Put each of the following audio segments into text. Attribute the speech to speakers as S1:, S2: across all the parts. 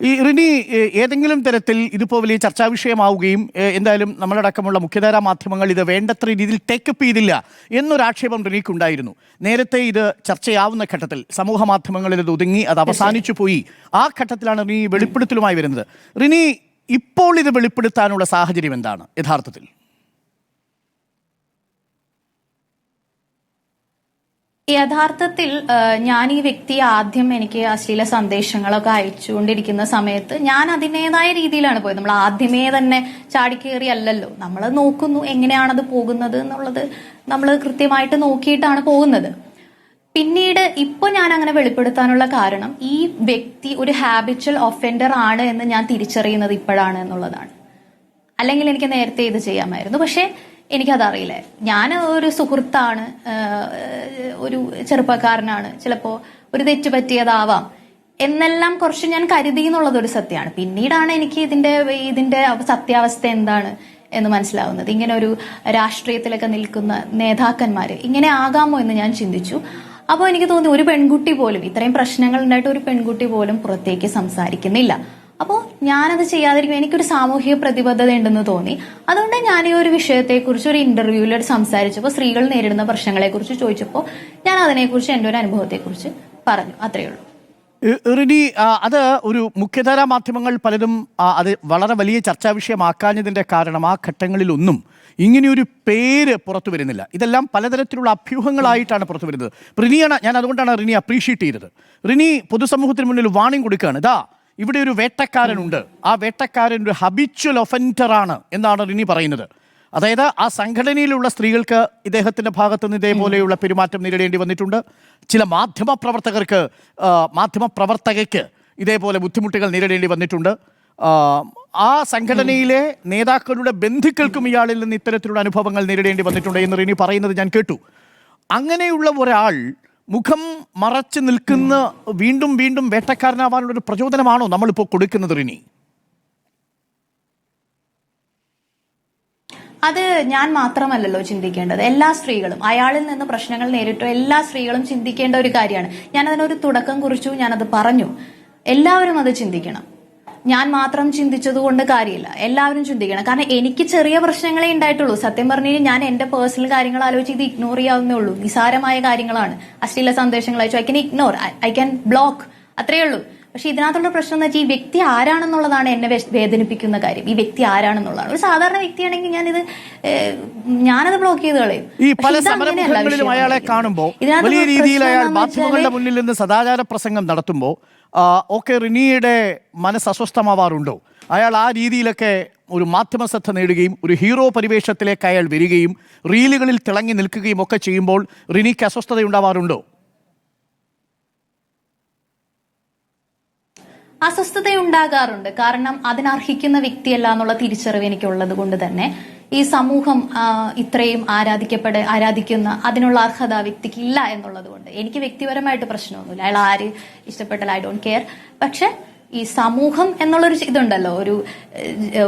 S1: ഈ റിനി ഏതെങ്കിലും തരത്തിൽ ഇതിപ്പോൾ വലിയ ചർച്ചാ വിഷയമാവുകയും എന്തായാലും നമ്മളടക്കമുള്ള മുഖ്യധാരാ മാധ്യമങ്ങൾ ഇത് വേണ്ടത്ര രീതിയിൽ ടേക്കപ്പ് ചെയ്തില്ല എന്നൊരാക്ഷേപം റിനിക്കുണ്ടായിരുന്നു. നേരത്തെ ഇത് ചർച്ചയാവുന്ന ഘട്ടത്തിൽ സമൂഹ മാധ്യമങ്ങളിൽ ഇത് ഒതുങ്ങി, അത് അവസാനിച്ചു പോയി. ആ ഘട്ടത്തിലാണ് റിനി വെളിപ്പെടുത്തലുമായി വരുന്നത്. റിനി ഇപ്പോൾ ഇത് വെളിപ്പെടുത്താനുള്ള സാഹചര്യം എന്താണ് യഥാർത്ഥത്തിൽ?
S2: യഥാർത്ഥത്തിൽ ഞാൻ ഈ വ്യക്തിയെ ആദ്യം എനിക്ക് അശ്ലീല സന്ദേശങ്ങളൊക്കെ അയച്ചുകൊണ്ടിരിക്കുന്ന സമയത്ത് ഞാൻ അതിൻ്റെതായ രീതിയിലാണ് പോയത്. നമ്മൾ ആദ്യമേ തന്നെ ചാടിക്കേറിയല്ലല്ലോ, നമ്മൾ നോക്കുന്നു എങ്ങനെയാണത് പോകുന്നത് എന്നുള്ളത് നമ്മൾ കൃത്യമായിട്ട് നോക്കിയിട്ടാണ് പോകുന്നത്. പിന്നീട് ഇപ്പൊ ഞാൻ അങ്ങനെ വെളിപ്പെടുത്താനുള്ള കാരണം ഈ വ്യക്തി ഒരു ഹാബിച്വൽ ഒഫൻഡർ ആണ് എന്ന് ഞാൻ തിരിച്ചറിയുന്നത് ഇപ്പോഴാണ് എന്നുള്ളതാണ്. അല്ലെങ്കിൽ എനിക്ക് നേരത്തെ ഇത് ചെയ്യാമായിരുന്നു, പക്ഷെ എനിക്കതറിയില്ല. ഞാൻ ഒരു സുഹൃത്താണ്, ഒരു ചെറുപ്പക്കാരനാണ്, ചിലപ്പോ ഒരു തെറ്റ് പറ്റിയതാവാം എന്നെല്ലാം കുറച്ച് ഞാൻ കരുതി എന്നുള്ളത് ഒരു സത്യമാണ്. പിന്നീടാണ് എനിക്ക് ഇതിന്റെ സത്യാവസ്ഥ എന്താണ് എന്ന് മനസ്സിലാവുന്നത്. ഇങ്ങനെ ഒരു രാഷ്ട്രീയത്തിലൊക്കെ നിൽക്കുന്ന നേതാക്കന്മാര് ഇങ്ങനെ ആകാമോ എന്ന് ഞാൻ ചിന്തിച്ചു. അപ്പോൾ എനിക്ക് തോന്നി ഒരു പെൺകുട്ടി പോലും, ഇത്രയും പ്രശ്നങ്ങൾ ഉണ്ടായിട്ട് ഒരു പെൺകുട്ടി പോലും പുറത്തേക്ക് സംസാരിക്കുന്നില്ല. അപ്പോൾ ഞാനത് ചെയ്യാതിരിക്കും, എനിക്കൊരു സാമൂഹിക പ്രതിബദ്ധത ഉണ്ടെന്ന് തോന്നി. അതുകൊണ്ട് ഞാൻ ഈ ഒരു വിഷയത്തെക്കുറിച്ച് ഒരു ഇന്റർവ്യൂവിൽ സംസാരിച്ചപ്പോൾ സ്ത്രീകൾ നേരിടുന്ന പ്രശ്നങ്ങളെക്കുറിച്ച് ചോദിച്ചപ്പോൾ ഞാൻ അതിനെക്കുറിച്ച് എൻ്റെ ഒരു അനുഭവത്തെക്കുറിച്ച് പറഞ്ഞു. അത്രയേ ഉള്ളൂ.
S1: റിനി, അത് ഒരു മുഖ്യധാരാ മാധ്യമങ്ങൾ പലതും അത് വളരെ വലിയ ചർച്ചാ വിഷയമാക്കാഞ്ഞതിൻ്റെ കാരണം ആ ഘട്ടങ്ങളിലൊന്നും ഇങ്ങനെയൊരു പേര് പുറത്തു വരുന്നില്ല. ഇതെല്ലാം പലതരത്തിലുള്ള അഭ്യൂഹങ്ങളായിട്ടാണ് പുറത്തു വരുന്നത്. റിനിയാണ്, ഞാൻ അതുകൊണ്ടാണ് റിനി അപ്രീഷിയേറ്റ് ചെയ്തത്. റിനി പൊതുസമൂഹത്തിന് മുന്നിൽ വാണിംഗ് കൊടുക്കുകയാണ്, ഇതാ ഇവിടെ ഒരു വേട്ടക്കാരനുണ്ട്, ആ വേട്ടക്കാരൻ ഒരു ഹബിച്വൽ ഒഫൻഡറാണ് എന്നാണ് റിനി പറയുന്നത്. അതായത് ആ സംഘടനയിലുള്ള സ്ത്രീകൾക്ക് ഇദ്ദേഹത്തിൻ്റെ ഭാഗത്തു നിന്ന് ഇതേപോലെയുള്ള പെരുമാറ്റം നേരിടേണ്ടി വന്നിട്ടുണ്ട്. ചില മാധ്യമപ്രവർത്തകയ്ക്ക് ഇതേപോലെ ബുദ്ധിമുട്ടുകൾ നേരിടേണ്ടി വന്നിട്ടുണ്ട്. ആ സംഘടനയിലെ നേതാക്കളുടെ ബന്ധുക്കൾക്കും ഇയാളിൽ നിന്ന് ഇത്തരത്തിലുള്ള അനുഭവങ്ങൾ നേരിടേണ്ടി വന്നിട്ടുണ്ട് എന്ന് റിനി പറയുന്നത് ഞാൻ കേട്ടു. അങ്ങനെയുള്ള ഒരാൾ മുഖം മറച്ച് നിൽക്കുന്ന വീണ്ടും വീണ്ടും വേട്ടക്കാരനാവാനുള്ളൊരു പ്രചോദനമാണോ നമ്മളിപ്പോൾ കൊടുക്കുന്നത് റിനി?
S2: അത് ഞാൻ മാത്രമല്ലല്ലോ ചിന്തിക്കേണ്ടത്, എല്ലാ സ്ത്രീകളും, അയാളിൽ നിന്ന് പ്രശ്നങ്ങൾ നേരിട്ടോ എല്ലാ സ്ത്രീകളും ചിന്തിക്കേണ്ട ഒരു കാര്യമാണ്. ഞാൻ അതിനൊരു തുടക്കം കുറിച്ചു, ഞാനത് പറഞ്ഞു. എല്ലാവരും അത് ചിന്തിക്കണം. ഞാൻ മാത്രം ചിന്തിച്ചത് കൊണ്ട് കാര്യമില്ല, എല്ലാവരും ചിന്തിക്കണം. കാരണം എനിക്ക് ചെറിയ പ്രശ്നങ്ങളേ ഉണ്ടായിട്ടുള്ളൂ. സത്യം പറഞ്ഞു കഴിഞ്ഞാൽ ഞാൻ എന്റെ പേഴ്സണൽ കാര്യങ്ങൾ ആലോചിച്ച് ഇത് ഇഗ്നോർ ചെയ്യാവുന്നേ ഉള്ളൂ. നിസാരമായ കാര്യങ്ങളാണ്. അശ്ലീല സന്ദേശങ്ങൾ അയച്ചു, I can ignore, I can block, അത്രയേ ഉള്ളൂ. പക്ഷെ ഇതിനകത്തുള്ള പ്രശ്നം എന്ന് വെച്ചാൽ ഈ വ്യക്തി ആരാണെന്നുള്ളതാണ് എന്നെ വേദനിപ്പിക്കുന്ന കാര്യം. ഈ വ്യക്തി ആരാണെന്നുള്ളതാണ്. ഒരു സാധാരണ വ്യക്തിയാണെങ്കിൽ ഞാനത് ബ്ലോക്ക് ചെയ്ത് കളയും.
S1: ഈ പല സമരങ്ങളിലും അയാളെ കാണുമ്പോൾ വലിയ രീതിയിൽ അയാൾ മാധ്യമങ്ങളുടെ മുന്നിൽ നിന്ന് സദാചാര പ്രസംഗം നടത്തുമ്പോൾ ഒക്കെ റിനിയുടെ മനസ്സ് അസ്വസ്ഥമാവാറുണ്ടോ? അയാൾ ആ രീതിയിലൊക്കെ ഒരു മാധ്യമ ശ്രദ്ധ നേടുകയും ഒരു ഹീറോ പരിവേഷത്തിലേക്ക് അയാൾ വരികയും റീലുകളിൽ തിളങ്ങി നിൽക്കുകയും ഒക്കെ ചെയ്യുമ്പോൾ റിനിക്ക് അസ്വസ്ഥതയുണ്ടാവാറുണ്ടോ?
S2: അസ്വസ്ഥതയുണ്ടാകാറുണ്ട്. കാരണം അതിനർഹിക്കുന്ന വ്യക്തിയല്ല എന്നുള്ള തിരിച്ചറിവ് എനിക്കുള്ളത് കൊണ്ട് തന്നെ ഈ സമൂഹം ഇത്രയും ആരാധിക്കുന്ന അതിനുള്ള അർഹത വ്യക്തിക്ക് ഇല്ല എന്നുള്ളത് കൊണ്ട് എനിക്ക് വ്യക്തിപരമായിട്ട് പ്രശ്നമൊന്നുമില്ല. അയാൾ ആര് ഇഷ്ടപ്പെട്ടാൽ ഐ ഡോണ്ട് കെയർ. പക്ഷെ ഈ സമൂഹം എന്നുള്ളൊരു ഇതുണ്ടല്ലോ,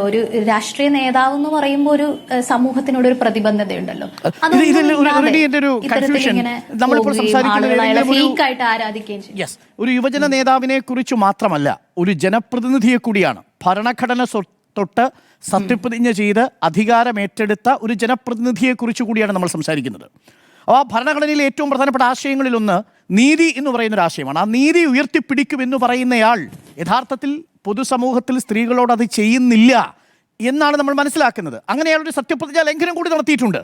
S2: ഒരു രാഷ്ട്രീയ നേതാവ് എന്ന് പറയുമ്പോൾ ഒരു സമൂഹത്തിനോട് ഒരു പ്രതിബദ്ധതയുണ്ടല്ലോ. ഫേക്കായിട്ട് ആരാധിക്കുകയും ചെയ്യും.
S1: ഒരു യുവജന നേതാവിനെ കുറിച്ച് മാത്രമല്ല, ഒരു ജനപ്രതിനിധിയെ കൂടിയാണ്. ഭരണഘടന തൊട്ട് സത്യപ്രതിജ്ഞ ചെയ്ത് അധികാരമേറ്റെടുത്ത ഒരു ജനപ്രതിനിധിയെ കുറിച്ച് കൂടിയാണ് നമ്മൾ സംസാരിക്കുന്നത്. ആ ഭരണഘടനയിലെ ഏറ്റവും പ്രധാനപ്പെട്ട ആശയങ്ങളിലൊന്ന് നീതി എന്ന് പറയുന്ന ഒരു ആശയമാണ്. ആ നീതി ഉയർത്തിപ്പിടിക്കുമെന്ന് പറയുന്നയാൾ യഥാർത്ഥത്തിൽ പൊതുസമൂഹത്തിൽ സ്ത്രീകളോട് അത് ചെയ്യുന്നില്ല എന്നാണ് നമ്മൾ മനസ്സിലാക്കുന്നത്. അങ്ങനെ അയാളൊരു സത്യപ്രതിജ്ഞ ലംഘനം കൂടി നടത്തിയിട്ടുണ്ട്.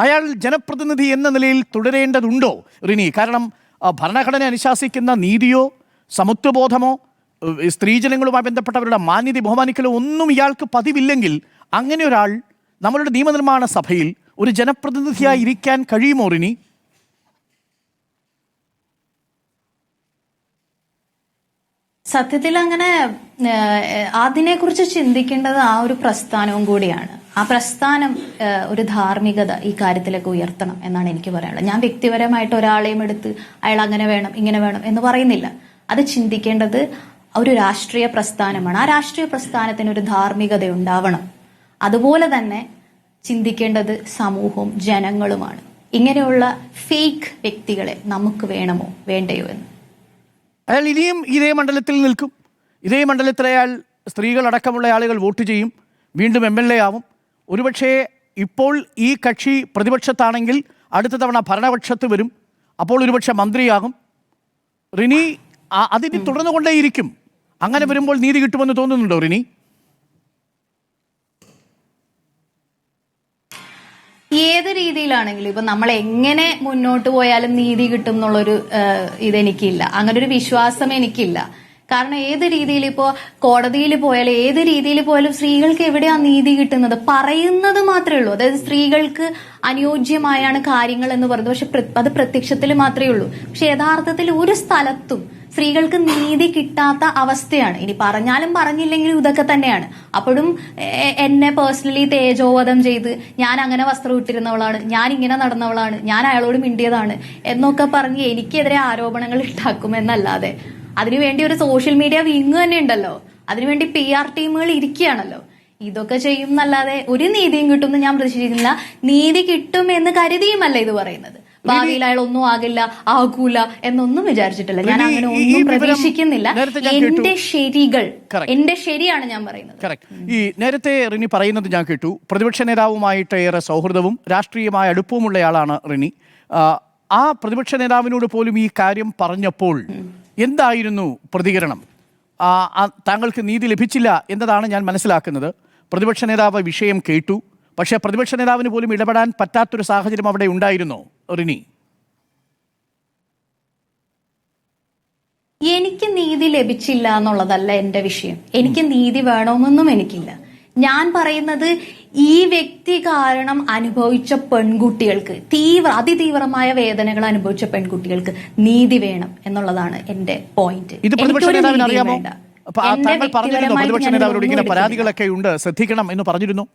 S1: അയാൾ ജനപ്രതിനിധി എന്ന നിലയിൽ തുടരേണ്ടതുണ്ടോ റിനി? കാരണം ഭരണഘടന അനുശാസിക്കുന്ന നീതിയോ സമത്വബോധമോ സ്ത്രീജനങ്ങളുമായി ബന്ധപ്പെട്ടവരുടെ മാന്യത ബഹുമാനിക്കലോ ഒന്നും ഇയാൾക്ക് പതിവില്ലെങ്കിൽ അങ്ങനെ ഒരാൾ നമ്മളുടെ നിയമനിർമ്മാണ സഭയിൽ ഒരു ജനപ്രതിനിധിയായി ഇരിക്കാൻ കഴിയുമോ റിനി?
S2: സത്യത്തിൽ അങ്ങനെ അതിനെക്കുറിച്ച് ചിന്തിക്കേണ്ടത് ആ ഒരു പ്രസ്ഥാനവും കൂടിയാണ്. ആ പ്രസ്ഥാനം ഒരു ധാർമ്മികത ഈ കാര്യത്തിലേക്ക് ഉയർത്തണം എന്നാണ് എനിക്ക് പറയാനുള്ളത്. ഞാൻ വ്യക്തിപരമായിട്ട് ഒരാളെയും എടുത്ത് അയാൾ അങ്ങനെ വേണം ഇങ്ങനെ വേണം എന്ന് പറയുന്നില്ല. അത് ചിന്തിക്കേണ്ടത് ഒരു രാഷ്ട്രീയ പ്രസ്ഥാനമാണ്. ആ രാഷ്ട്രീയ പ്രസ്ഥാനത്തിന് ഒരു ധാർമ്മികത ഉണ്ടാവണം. അതുപോലെ തന്നെ ചിന്തിക്കേണ്ടത് സമൂഹവും ജനങ്ങളുമാണ്. ഇങ്ങനെയുള്ള ഫേക്ക് വ്യക്തികളെ നമുക്ക് വേണമോ വേണ്ടയോ എന്ന്.
S1: അയാൾ ഇനിയും ഇതേ മണ്ഡലത്തിൽ നിൽക്കും, ഇതേ മണ്ഡലത്തിലെ സ്ത്രീകളടക്കമുള്ള ആളുകൾ വോട്ട് ചെയ്യും, വീണ്ടും MLA ആവും. ഒരുപക്ഷേ ഇപ്പോൾ ഈ കക്ഷി പ്രതിപക്ഷത്താണെങ്കിൽ അടുത്ത തവണ ഭരണപക്ഷത്ത് വരും, അപ്പോൾ ഒരുപക്ഷെ മന്ത്രിയാകും. റിനി അതിന് തുടർന്നുകൊണ്ടേയിരിക്കും. അങ്ങനെ വരുമ്പോൾ നീതി കിട്ടുമെന്ന് തോന്നുന്നുണ്ടോ റിനി?
S2: ഏത് രീതിയിലാണെങ്കിലും ഇപ്പൊ നമ്മൾ എങ്ങനെ മുന്നോട്ട് പോയാലും നീതി കിട്ടും എന്നുള്ളൊരു ഇതെനിക്കില്ല, അങ്ങനെ ഒരു വിശ്വാസം എനിക്കില്ല. കാരണം ഏത് രീതിയിൽ ഇപ്പോ കോടതിയിൽ പോയാലും ഏത് രീതിയിൽ പോയാലും സ്ത്രീകൾക്ക് എവിടെയാ നീതി കിട്ടുന്നത്? പറയുന്നത് മാത്രമേ ഉള്ളൂ, അതായത് സ്ത്രീകൾക്ക് അനുയോജ്യമായാണ് കാര്യങ്ങൾ എന്ന് പറയുന്നത്. പക്ഷെ അത് പ്രത്യക്ഷത്തിൽ മാത്രമേ ഉള്ളൂ. പക്ഷെ യഥാർത്ഥത്തിൽ ഒരു സ്ഥലത്തും സ്ത്രീകൾക്ക് നീതി കിട്ടാത്ത അവസ്ഥയാണ്. ഇനി പറഞ്ഞാലും പറഞ്ഞില്ലെങ്കിലും ഇതൊക്കെ തന്നെയാണ്. അപ്പോഴും എന്നെ പേഴ്സണലി തേജോവധം ചെയ്ത് ഞാൻ അങ്ങനെ വസ്ത്രം ഇട്ടിരുന്നവളാണ്, ഞാൻ ഇങ്ങനെ നടന്നവളാണ്, ഞാൻ അയാളോട് മിണ്ടിയതാണ് എന്നൊക്കെ പറഞ്ഞ് എനിക്കെതിരെ ആരോപണങ്ങൾ ഉണ്ടാക്കുമെന്നല്ലാതെ അതിനുവേണ്ടി ഒരു സോഷ്യൽ മീഡിയ വിങ് തന്നെ ഉണ്ടല്ലോ, അതിനുവേണ്ടി PR ടീമുകൾ ഇരിക്കുകയാണല്ലോ. ഇതൊക്കെ ചെയ്യും എന്നല്ലാതെ ഒരു നീതിയും കിട്ടുമെന്ന് ഞാൻ പ്രതീക്ഷിക്കുന്നില്ല. നീതി കിട്ടുമെന്ന് കരുതിയുമല്ല ഇത് പറയുന്നത്. ഭാവിയിൽ അയാൾ ഒന്നും ആകില്ല, ആകൂല എന്നൊന്നും വിചാരിച്ചിട്ടില്ല. ഞാൻ അങ്ങനെ ഒന്നും പ്രതീക്ഷിക്കുന്നില്ല. എന്റെ ശരിയാണ് ഞാൻ പറയുന്നത്.
S1: ഈ നേരത്തെ റിനി പറയുന്നത് ഞാൻ കേട്ടു. പ്രതിപക്ഷ നേതാവുമായിട്ട് ഏറെ സൗഹൃദവും രാഷ്ട്രീയമായ അടുപ്പവുമുള്ളയാളാണ് റിനി. ആ പ്രതിപക്ഷ നേതാവിനോട് പോലും ഈ കാര്യം പറഞ്ഞപ്പോൾ എന്തായിരുന്നു പ്രതികരണം? താങ്കൾക്ക് നീതി ലഭിച്ചില്ല എന്നതാണ് ഞാൻ മനസ്സിലാക്കുന്നത്. പ്രതിപക്ഷ നേതാവ് വിഷയം കേട്ടു, പക്ഷേ പ്രതിപക്ഷ നേതാവിന് പോലും ഇടപെടാൻ പറ്റാത്തൊരു സാഹചര്യം അവിടെ ഉണ്ടായിരുന്നോ റിനി?
S2: എനിക്ക് നീതി ലഭിച്ചില്ല എന്നുള്ളതല്ല എന്റെ വിഷയം. എനിക്ക് നീതി വേണമെന്നൊന്നും എനിക്കില്ല. ഞാൻ പറയുന്നത് ഈ വ്യക്തി കാരണം അനുഭവിച്ച പെൺകുട്ടികൾക്ക്, അതിതീവ്രമായ വേദനകൾ അനുഭവിച്ച പെൺകുട്ടികൾക്ക് നീതി വേണം എന്നുള്ളതാണ് എന്റെ പോയിന്റ്.
S1: ഇത് പ്രതിപക്ഷ നേതാവിന് അറിയാമോ? താങ്കൾ പറഞ്ഞിരുന്നു പ്രതിപക്ഷ നേതാവിനോട് ഇങ്ങനെ പരാതികളൊക്കെ ഉണ്ട്, ശ്രദ്ധിക്കണം എന്ന് പറഞ്ഞിരുന്നു.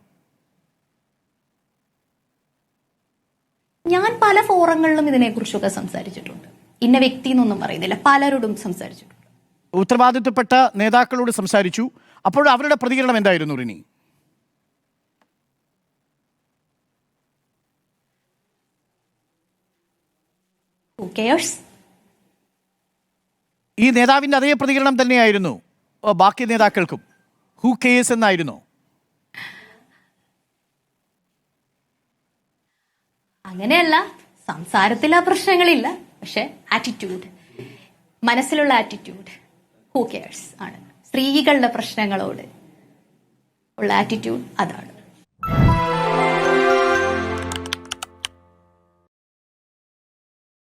S2: ഞാൻ പല ഫോറങ്ങളിലും ഇതിനെക്കുറിച്ചൊക്കെ സംസാരിച്ചിട്ടുണ്ട്. ഇന്ന വ്യക്തി എന്നൊന്നും പറയുന്നില്ല, പലരോടും സംസാരിച്ചിട്ടുണ്ട്.
S1: ഉത്തരവാദിത്തപ്പെട്ട നേതാക്കളോട് സംസാരിച്ചു. അപ്പോൾ അവരുടെ പ്രതികരണം എന്തായിരുന്നു റിനി? ഈ നേതാവിന്റെ അതേ പ്രതികരണം തന്നെയായിരുന്നു ബാക്കി നേതാക്കൾക്കും? ഹൂ കെയേഴ്സ് എന്നായിരുന്നു?
S2: അങ്ങനെയല്ല, സംസാരത്തിൽ ആ പ്രശ്നങ്ങളില്ല, പക്ഷെ ആറ്റിറ്റ്യൂഡ്, മനസ്സിലുള്ള ആറ്റിറ്റ്യൂഡ് ഹൂ കെയേഴ്സ് ആണ്. സ്ത്രീകളുടെ പ്രശ്നങ്ങളോട് ഉള്ള ആറ്റിറ്റ്യൂഡ് അതാണ്.